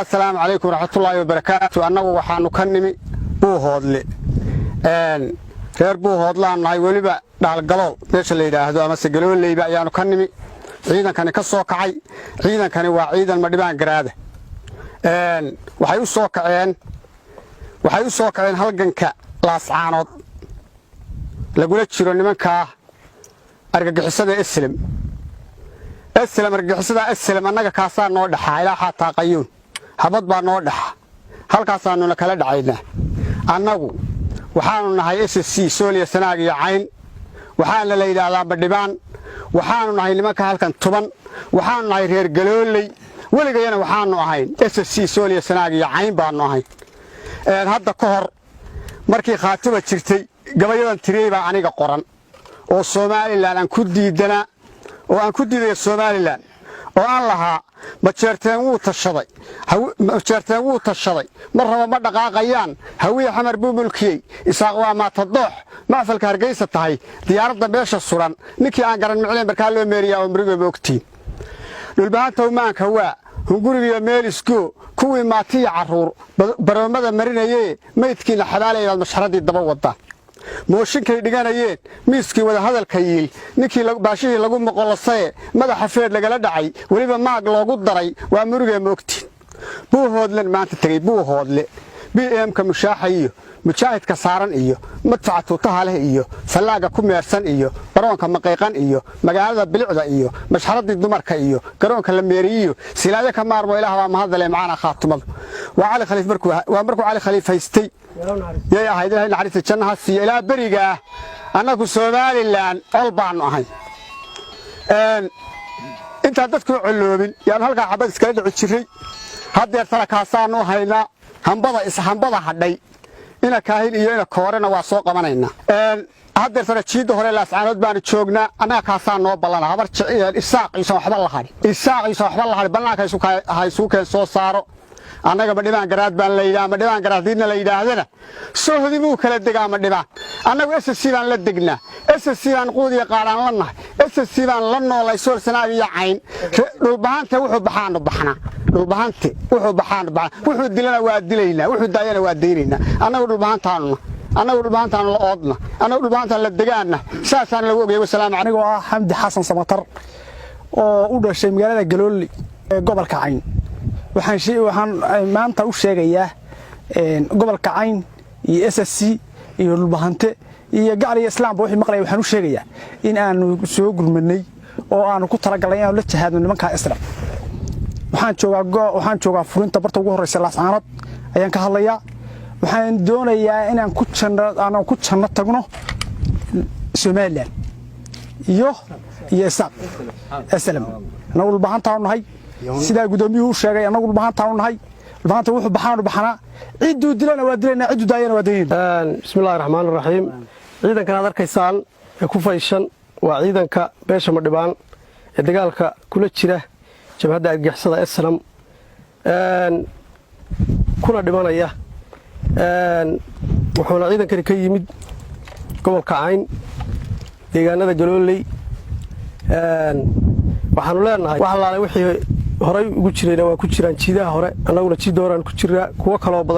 السلام عليكم ورحمة الله وبركاته. أنا وحنا كنمي بوهودلي reer Buuhoodlaan ay waliba dhaalgalow meesha la yiraahdo ama Sagalooley ba ayaanu ka nimi ciidankani ka soo kacay ciidankani waa ciidan ma dhibaan garaada waxay u soo kaceen halganka laascaanood lagula jiro nimanka argagixisada Islam Islam annaga kaasaan noo dhaxaa ilaa xataa qayuun habad baa noo dhaxa halkaasaanu kala dhacaynaa annagu waxaanu nahay SSC Soomaaliya Sanaag iyo Cayn waxaana la yiraahdaa badhibaan waxaanu nahay nimanka halkan tuban waxaanu nahay reer Galooley waligeena waxaanu ahayn SSC Soomaaliya Sanaag iyo Cayn baanu ahayn hadda ka hor markii khaataba jirtay gabayadan tirey baa aniga qoran oo Soomaaliland aan ku diidana oo aan ku diiday Soomaaliland oo aan lahaa majeerteen wuu tashaday marraba ma dhaqaaqayaan hawiye xamar buu mulkiyay isaaq waa ma tadoox maafalka Hargeysa tahay diyaaradda beesha suran ninkii aan garan macleen markaa loo meeriyaa oo muriga boogtiin dhulbaanta umaanka waa hunguriga meelisko kuwii maatiya caruur baroomada marinayee maydkiina xabaalay mashxaradii daba wada mooshinkay dhiganayeen miiskii wada hadalka yiil ninkii baashihii lagu maqolasay madaxa feed lagala dhacay waliba maag loogu daray waa muriga moogtiin Buuhoodlan maanta tagay Buuhoodle BM ka mushaaxiyo mujaahidka saaran iyo madfacatu tahaleh iyo salaaga ku meersan iyo garoonka maqayqan iyo magaalada bilicda iyo mashxaradii dumarka iyo garoonka la meeriyo silaaya ka maarmo ilaaha ma hadalay macana khaatumada waa Ali Khaliif markuu Ali Khaliif haystay yay ahayd ilaahay naxariista jannaha siiyo ilaa bariga annagu Soomaaliland ol baanu ahay inta dadku culuubin yaan halka xabad iska dhici jiray hadda tarakaasaan u haynaa hambada hadhay ina kaahin iyo ina koorena waa soo qabanayna hadda tarajiida hore laascaanood baan joognaa anaga kaasaan noo balana habar isaaq iyo waxba la hadhi banaanka isu keen soo saaro annaga badhibaan garaad baan la yiraahdaa badhibaan garaadina la yiraahdana soo hadimu kala degaa madhibaan annagu SSC baan la degnaa SSC baan qoodiga qaadan la nahay SSC baan la noolay Sool Sanaag iyo Cayn dhulbaanta wuxuu baxana wuxuu dilana waa dilaynaa wuxuu daayana waa deeynaa annagu dhulbaantaan la oodna annagu dhulbaantaan la degaana saasaan lagu ogeeyay salaam aniga waa Xamdi Xasan Samatar oo u dhashay magaalada Galooley ee gobolka Cayn waxaan maanta u sheegayaa gobolka Cayn iyo SSC iyo dhulbaante iyo gacali islaamba wixii maqlay waxaan u sheegayaa in aanu soo gurmanay oo aanu ku talagalay in la jahaadno nimanka Islam waxaan joogaa furinta barta ugu horeysa laascaanood ayaan ka hadlayaa waxaan doonayaa inaan ku janno tagno Soomaaliland iyo isaaq asalaam anagu dhulbaantaan nahay sida gudoomiyuhu sheegay anagu dhulbaantaan nahay dhulbaanta wuxuu baxana ciidu dilana waa dilayna ciidu daayana waa daayeen bismillaahir rahmaanir rahiim ciidanka aad arkaysaan ee ku fayshan waa ciidanka beesha madhibaan ee dagaalka kula jira jabhadda argagixisada Islam kuna dhimanaya wuxuuna ciidankani ka yimid gobolka Cayn deegaanada Galooley waxaanu leenahay wax laale wixii horay ugu jirayna waa ku jiraan jiidaha hore annaguna jiid dooraan ku jiraa kuwa kale oo badan